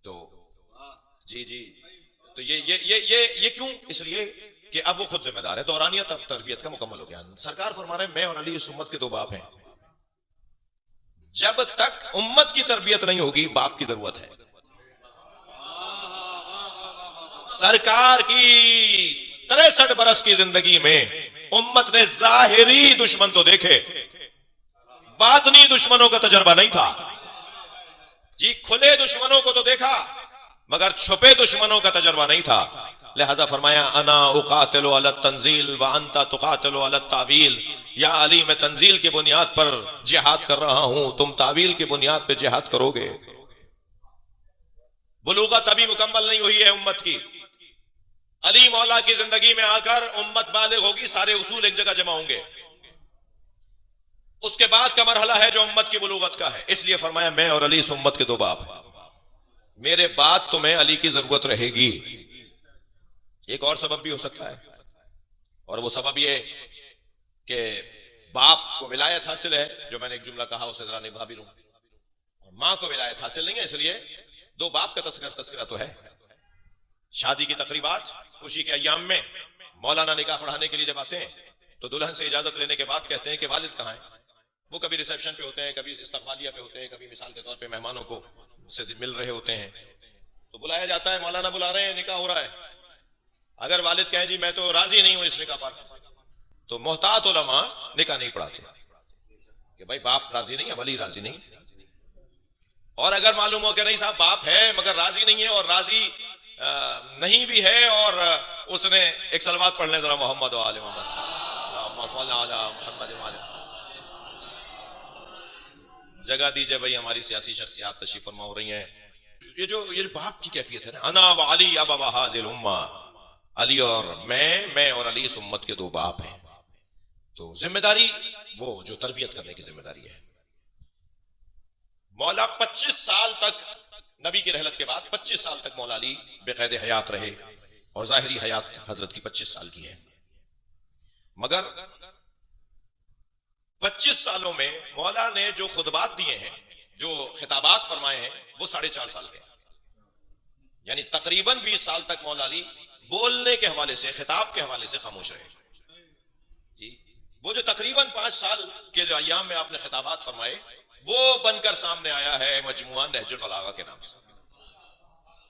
तो जी तो ये क्यों? इसलिए कि अब वो खुद जिम्मेदार है। दौरानिया तरबियत का मुकम्मल हो गया। सरकार फरमा रहे मैं और अली इस उम्मत के दो बाप हैं। जब तक उम्मत की तरबियत नहीं होगी बाप की जरूरत है। सरकार की 63 बरस की जिंदगी में उम्मत ने जाहिरी दुश्मन तो देखे, बातनी दुश्मनों का तजर्बा नहीं था जी। खुले दुश्मनों को तो देखा, मगर छुपे दुश्मनों का तजर्बा नहीं था। लिहाजा फरमाया अना उकातिलु अला तंजील व अंता तुकातिलु अला तावील। या अली, मैं तंजील की बुनियाद पर जिहाद कर रहा हूं, तुम तावील की बुनियाद पर जिहाद करोगे। बुलूगत अभी मुकम्मल नहीं हुई है उम्मत की। अली मौला की जिंदगी में आकर उम्मत बालिग होगी, सारे उसूल एक जगह जमा होंगे। उसके बाद का मरहला है जो उम्मत की बुलूगत का है। इसलिए फरमाया मैं और अली इस उम्मत के दो बाप, मेरे बाद तुम्हें अली की जरूरत रहेगी। एक और सबब भी हो सकता है, और वो सबब ये कि बाप को विलायत हासिल है, जो मैंने एक जुमला कहा उसे जरा निभा भी लूं, और मां को विलायत हासिल नहीं है, इसलिए दो बाप का तस्करा तो है। शादी की तकरीबात, खुशी के अय्याम में मौलाना निकाह पढ़ाने के लिए जब आते हैं तो दुल्हन से इजाजत लेने के बाद कहते हैं कि वालिद कहाँ है। वो कभी रिसेप्शन पे होते हैं, कभी इस्तकबालिया पे होते हैं, कभी मिसाल के तौर पे मेहमानों को से मिल रहे होते हैं, तो बुलाया जाता है, मौलाना बुला रहे हैं, निकाह हो रहा है। अगर वालिद कहें जी मैं तो राजी नहीं हूं इस निकाह पर, तो मोहतात उलमा निकाह नहीं पढ़ाते कि भाई बाप राजी नहीं है, वली राजी नहीं। और अगर मालूम हो कि नहीं साहब बाप है मगर राजी नहीं है, और राजी नहीं भी है, और उसने एक सलवात पढ़ लें जरा मोहम्मद वाले मोहम्मद, जगह दीजिए भाई, हमारी सियासी शख्सियात तशरीफ फरमा हो रही हैं। ये जो बाप की कैफियत है ना, अना व अली अबा हाजिल उम्मा, अली और मैं और अली इस उम्मत के दो बाप हैं। तो जिम्मेदारी वो जो तरबियत करने की जिम्मेदारी है। मौला 25 साल तक, नबी की रहलत के बाद 25 साल तक मौला अली बेक़ैद हयात रहे, और ज़ाहिरी हयात हजरत की 25 साल की है। मगर 25 सालों में मौला ने जो खुतबात दिए हैं, जो खिताबात फरमाए हैं, वो 4.5 साल के, यानी तकरीबन 20 साल तक मौला अली बोलने के हवाले से, खिताब के हवाले से खामोश रहे जी। वो जो तकरीबन 5 साल के जो अय्याम में आपने खिताबात फरमाए, वो बनकर सामने आया है मजमुआ नहजुल बलागा के नाम से।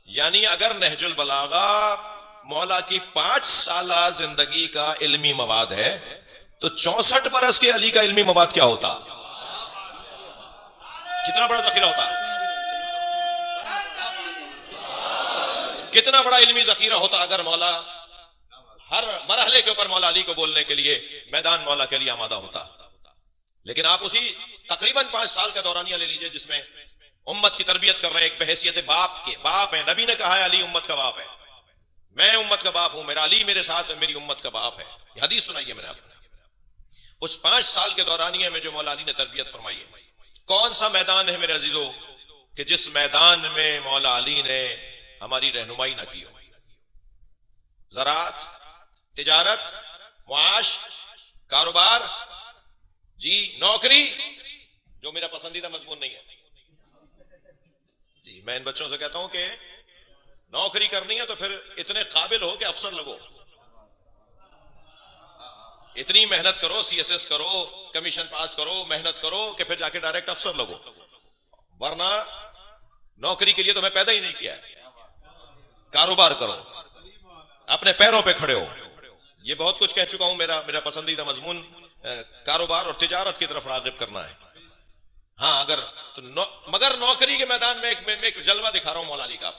यानी अगर नहजुल बलागा मौला की 5 साल जिंदगी का इल्मी मवाद है, तो 64 बरस के अली का इल्मी मवाद क्या होता, कितना बड़ा जखीरा होता, कितना बड़ा इल्मी जखीरा होता अगर मौला हर मरहले के ऊपर मौला अली को बोलने के लिए मैदान मौला के लिए आमादा होता। लेकिन आप उसी तकरीबन 5 साल का दौरानिया ले लीजिए जिसमें उम्मत की तरबियत कर रहे हैं, एक बहैसियत बाप के, बाप है, नबी ने कहा है अली उम्मत का बाप है, मैं उम्मत का बाप हूं, मेरा अली मेरे साथ है, मेरी उम्मत का बाप है। ये हदीस सुनाइए मैंने आपको। उस 5 साल के दौरानिया में जो मौला अली ने तरबियत फरमाई है, कौन सा मैदान है मेरे अजीजों कि जिस मैदान में मौला अली ने हमारी रहनुमाई ना की हो। ज़राअत, तिजारत, मुआश, कारोबार जी, नौकरी, जो मेरा पसंदीदा मजमून नहीं है जी। मैं इन बच्चों से कहता हूं कि नौकरी करनी है तो फिर इतने काबिल हो कि अफसर लगो, इतनी मेहनत करो, CSS करो, कमीशन पास करो, मेहनत करो कि फिर जाके डायरेक्ट अफसर लगो, वरना नौकरी के लिए तो मैं पैदा ही नहीं किया है। कारोबार करो, अपने पैरों पे खड़े हो। ये बहुत कुछ कह चुका हूं, मेरा पसंदीदा मजमून कारोबार और तिजारत की तरफ राग़िब करना है। हाँ, अगर तो मगर नौकरी के मैदान में एक जलवा दिखा रहा हूं मौला अली का।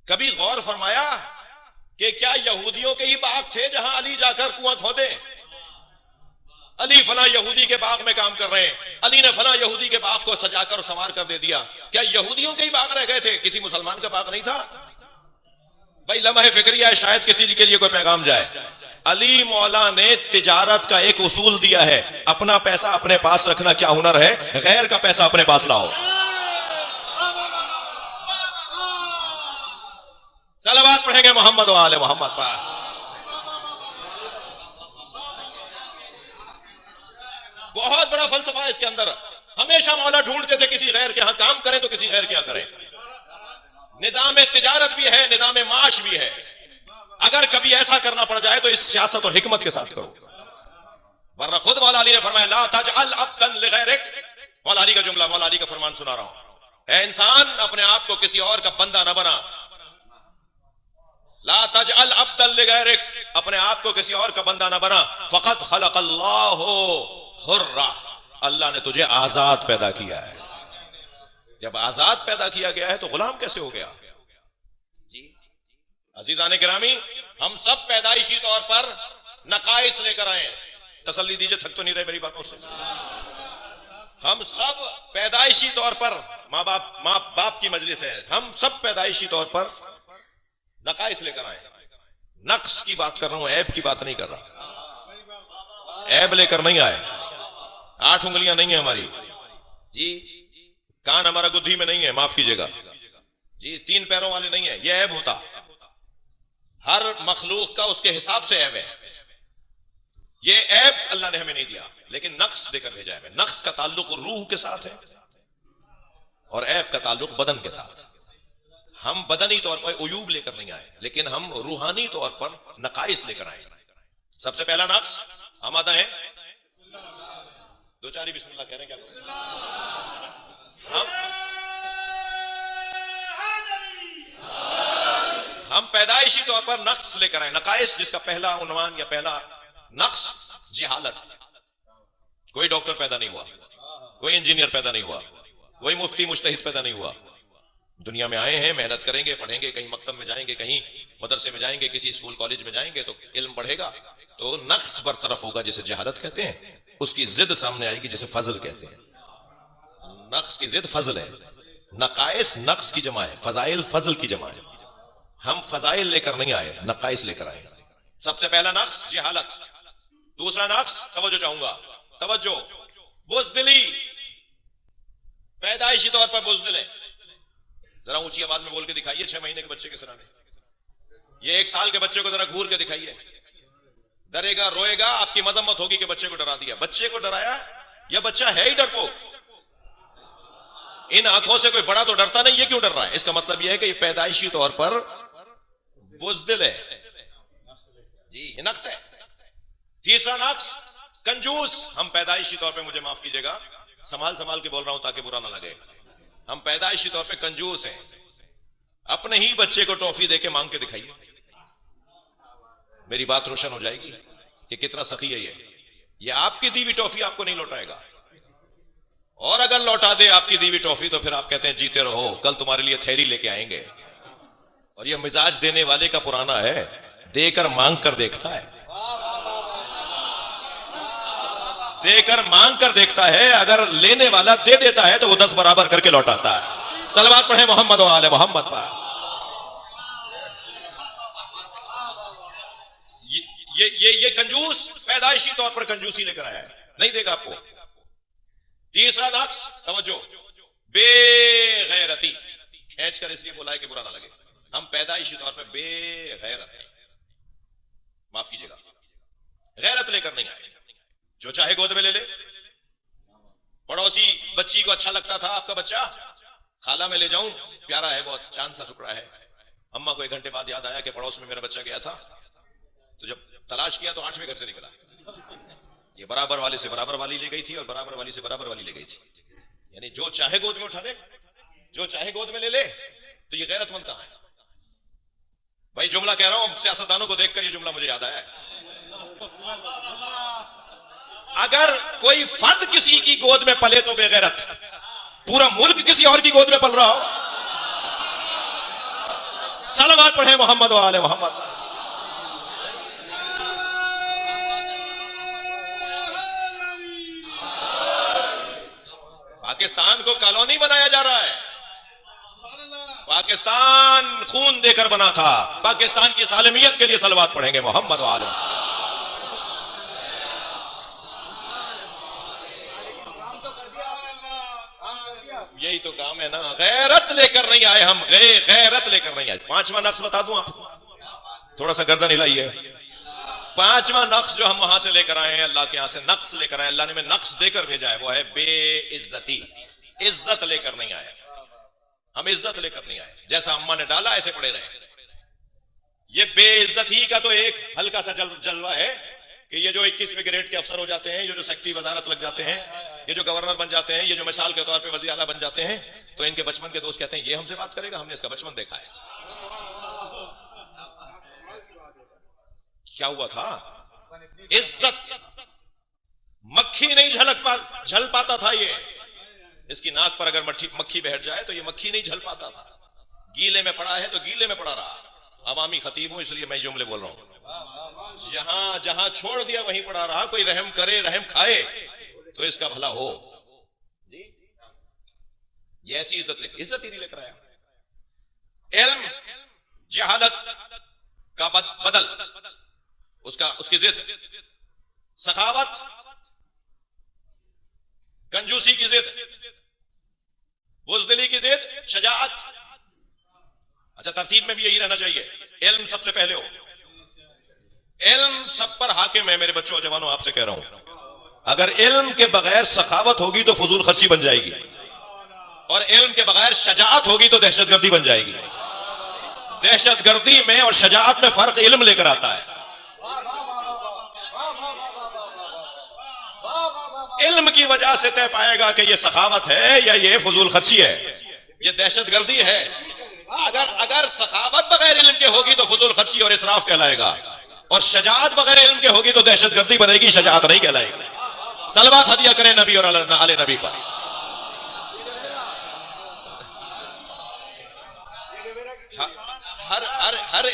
कभी गौर फरमाया कि क्या यहूदियों के ही बाग थे जहां अली जाकर कुआं खोदे? अली फला यहूदी के बाग में काम कर रहे हैं, अली ने फला यहूदी के बाग को सजाकर और संवार कर दे दिया। क्या यहूदियों के ही बाग रह गए थे, किसी मुसलमान का बाग नहीं था? भाई लम्हे फिक्रिया है, शायद किसी के लिए कोई पैगाम जाए। अली मौला ने तिजारत का एक उसूल दिया है, अपना पैसा अपने पास रखना क्या हुनर है, गैर का पैसा अपने पास लाओ। सलावत पढ़ेंगे मोहम्मद वाले मोहम्मद पर। बहुत बड़ा फलसफा है इसके अंदर। हमेशा मौला ढूंढते थे किसी गैर के यहां काम करें तो किसी गैर के यहां करें। निजाम तिजारत भी है, निजाम माश भी है। अगर कभी ऐसा करना पड़ जाए तो इस सियासत और हिकमत के साथ करो, वरना खुद मौला अली ने फरमाया ला तजअल अब्दन लिगैरिक। मौला अली का जुमला, मौला अली का फरमान सुना रहा हूं। ऐ इंसान, अपने आप को किसी और का बंदा न बना। ला तजअल अब्दन लिगैरिक, अपने आप को किसी और का बंदा न बना। फकत खलकल्लाहु हुर्रा, अल्लाह ने तुझे आजाद पैदा किया है। जब आजाद पैदा किया गया है तो गुलाम कैसे हो गया? जी अजीजान गिरामी, हम सब पैदाइशी तौर पर नकाइस लेकर आए हैं। तसल्ली दीजिए, थक तो नहीं रहे मेरी बातों से। हम सब पैदाइशी तौर पर, माँ बाप की मजलिस है, हम सब पैदाइशी तौर पर नकाइस लेकर आए। नक्स की बात कर रहा हूं, ऐब की बात नहीं कर रहा। ऐब लेकर नहीं आए। 8 उंगलियां नहीं है हमारी जी, कान हमारा गुद्धी में नहीं है, माफ कीजिएगा जी, 3 पैरों वाले नहीं है, यह ऐब होता। हर मखलूक का उसके हिसाब से ऐब है। ये ऐब अल्लाह ने हमें नहीं दिया, लेकिन नक्स देकर भेजा है। नक्स का ताल्लुक रूह के साथ है और ऐब का ताल्लुक बदन के साथ। हम बदनी तौर पर उयूब लेकर नहीं आए, लेकिन हम रूहानी तौर पर नकाइस लेकर आए। सबसे पहला नक्स, आमादा है? 2-4 ही बिस्मिल्लाह कह रहे हैं क्या? हम पैदाइशी तौर पर नक्स लेकर आए, नकाइस, जिसका पहला उन्वान या पहला नक्स जिहालत। कोई डॉक्टर पैदा नहीं हुआ, कोई इंजीनियर पैदा नहीं हुआ, कोई मुफ्ती मुज्तहिद पैदा नहीं हुआ। दुनिया में आए हैं, मेहनत करेंगे, पढ़ेंगे, कहीं मकतब में जाएंगे, कहीं मदरसे में जाएंगे, किसी स्कूल कॉलेज में जाएंगे तो इल्म बढ़ेगा, तो नक्स बरतरफ होगा, जिसे जहालत कहते हैं। उसकी जिद सामने आएगी, जिसे फजल कहते हैं। नक्स की जिद फजल है। नकाइस नक्स की जमा है, फजाइल फजल की जमा है। हम फजाइल लेकर नहीं आए, नकाइस लेकर आए। सबसे पहला नक्स जहालत। दूसरा नक्स, तवज्जो चाहूंगा, तवज्जो, बुज़दिली। पैदाइशी तौर पर बुज़दिल है। जरा ऊंची आवाज में बोल के दिखाइए 6 महीने के बच्चे के सराहने। ये 1 साल के बच्चे को जरा घूर के दिखाइए। डरेगा, रोएगा, आपकी मजम्मत होगी कि बच्चे को डरा दिया। बच्चे को डराया, या बच्चा है ही डरपोक। इन आंखों से कोई बड़ा तो डरता नहीं, ये क्यों डर रहा है? इसका मतलब यह है कि ये पैदाइशी तौर पर बुज़दिल है जी, ये नक्स है। तीसरा नक्स, कंजूस। हम पैदाइशी तौर पे, मुझे माफ कीजिएगा, संभाल के बोल रहा हूं ताकि बुरा ना लगे, हम पैदाइशी तौर पे कंजूस हैं। अपने ही बच्चे को टॉफी देके मांग के दिखाइए, मेरी बात रोशन हो जाएगी कि कितना सखी है ये आपकी दी हुई टॉफी आपको नहीं लौटाएगा। और अगर लौटा दे आपकी दी हुई टॉफी तो फिर आप कहते हैं जीते रहो, कल तुम्हारे लिए थैली लेके आएंगे। और ये मिजाज देने वाले का पुराना है, देकर मांग कर देखता है, देकर मांग कर देखता है। अगर लेने वाला दे देता है तो वो 10 बराबर करके लौटाता है। सलवात पढ़े मोहम्मद व आले मोहम्मद पर। ये कंजूस पैदाइशी तौर पर कंजूसी लेकर आया है, नहीं देगा आपको। तीसरा नक्स, समझो, बेगैरती। खींच कर इसलिए बोला है कि बुरा ना लगे, हम पैदाइशी तौर पर बेगैरत हैं, माफ कीजिएगा, गैरत लेकर नहीं आए। जो चाहे गोद में ले ले। पड़ोसी बच्ची को अच्छा लगता था आपका बच्चा, खाला में ले जाऊं, प्यारा है बहुत, चांद सा टुकड़ा है। अम्मा को 1 घंटे बाद याद आया कि पड़ोस में मेरा बच्चा गया था, तो जब तलाश किया तो 8वें घर से निकला। ये बराबर वाले से बराबर वाली ले गई थी और बराबर वाली से बराबर वाली ले गई थी। यानी जो चाहे गोद में उठा ले, जो चाहे गोद में ले ले, तो ये गैरतमंद कहां है भाई? जुमला कह रहा हूं, सियासतदानों को देखकर ये जुमला मुझे याद आया है। अगर कोई फर्द किसी की गोद में पले तो बेगैरत, पूरा मुल्क किसी और की गोद में पल रहा हो। सलावत पढ़े मोहम्मद व आले मोहम्मद। पाकिस्तान को कॉलोनी बनाया जा रहा है। पाकिस्तान खून देकर बना था। पाकिस्तान की सालमियत के लिए सलावत पढ़ेंगे मोहम्मद व आले। यही तो काम है ना, गैरत लेकर नहीं आए हम, गैरत लेकर नहीं आए। 5वां नक्स बता दूं आपको, थोड़ा सा गर्दन हिलाइए। 5वां नक्स जो हम वहां से लेकर आए हैं, अल्लाह के यहां से नक्स लेकर आए, अल्लाह ने हमें नक्स देकर भेजा है, वो है बेइज्जती। इज्जत लेकर नहीं आए हम, इज्जत लेकर नहीं आए। जैसा अम्मा ने डाला ऐसे पड़े रहे। ये बेइज्जती का तो एक हल्का सा जलवा है कि ये जो 21वें ग्रेड के अफसर हो जाते हैं, ये जो सेक्रेटरी वजारत लग जाते हैं, ये जो गवर्नर बन जाते हैं, ये जो मिसाल के तौर पे वज़ीर आला बन जाते हैं, तो इनके बचपन के दोस्त कहते हैं ये हमसे बात करेगा, हमने इसका बचपन देखा है। क्या हुआ था? इज्जत, मक्खी नहीं झल पाता था ये। इसकी नाक पर अगर मक्खी बैठ जाए तो ये मक्खी नहीं झल पाता था। गीले में पड़ा है तो गीले में पड़ा रहा। अवामी खतीब हूं इसलिए मैं जुमले बोल रहा हूं। जहां जहां छोड़ दिया वहीं पड़ा रहा। कोई रहम करे, रहम खाए तो इसका भला हो। ये ऐसी इज्जत ही लेकर आया। इल्म जहालत का बदल, उसकी जिद, सखावत कंजूसी की जिद, बुज़दिली की जिद, शजाअत। अच्छा, तरतीब में भी यही रहना चाहिए। इल्म सबसे पहले हो। इल्म सब पर हाकिम है। मेरे बच्चों जवानों, आपसे कह रहा हूं, अगर इल्म के बगैर सखावत होगी तो फजूल खर्ची बन जाएगी, और इल्म के बगैर शजाअत होगी तो दहशतगर्दी बन जाएगी। दहशतगर्दी में और शजाअत में फर्क इल्म लेकर आता है। इल्म की वजह से तय पाएगा कि ये सखावत है या ये फजूल खर्ची है, ये दहशतगर्दी है। अगर सखावत बगैर इल्म के होगी तो फजूल खर्ची और इसराफ कहलाएगा, और शजाअत बगैर इल्म के होगी तो दहशतगर्दी बनेगी, शजाअत नहीं कहलाएगी। सलवात हदिया करें नबी और आले नबी पर। हर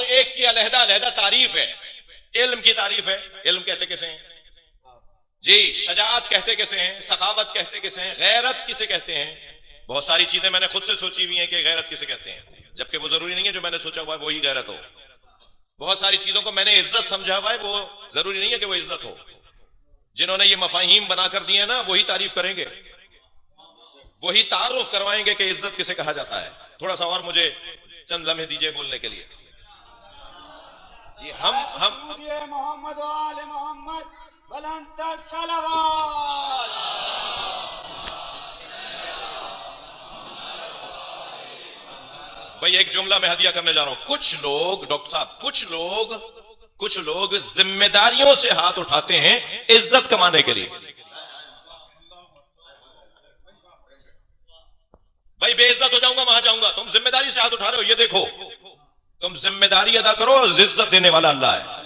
एक की अलहदा अलहदा तारीफ है। इल्म की तारीफ है। इल्म कहते किसे हैं जी? शजाअत कहते किसे हैं? सखावत कहते किसे हैं? गैरत किसे कहते हैं? बहुत सारी चीजें मैंने खुद से सोची हुई हैं कि गैरत किसे कहते हैं, जबकि वो जरूरी नहीं है जो मैंने सोचा हुआ है वही गैरत हो। बहुत सारी चीजों को मैंने इज्जत समझा हुआ है, वो जरूरी नहीं है कि वो इज्जत हो। जिन्होंने ये मफाहीम बनाकर दिए ना, वही तारीफ करेंगे, वही तारुफ करवाएंगे कि इज्जत किसे कहा जाता है। थोड़ा सा और मुझे चंद लम्हे दीजिए बोलने के लिए। जी, हम मोहम्मद वाले मोहम्मद बुलंद सलावत। भाई एक जुमला मैं हदिया करने जा रहा हूं। कुछ लोग, डॉक्टर साहब, कुछ लोग जिम्मेदारियों से हाथ उठाते हैं इज्जत कमाने के लिए। भाई बेइज्जत हो जाऊंगा, वहां जाऊंगा, तुम जिम्मेदारी से हाथ उठा रहे हो। ये देखो, तुम जिम्मेदारी अदा करो, इज्जत देने वाला अल्लाह है।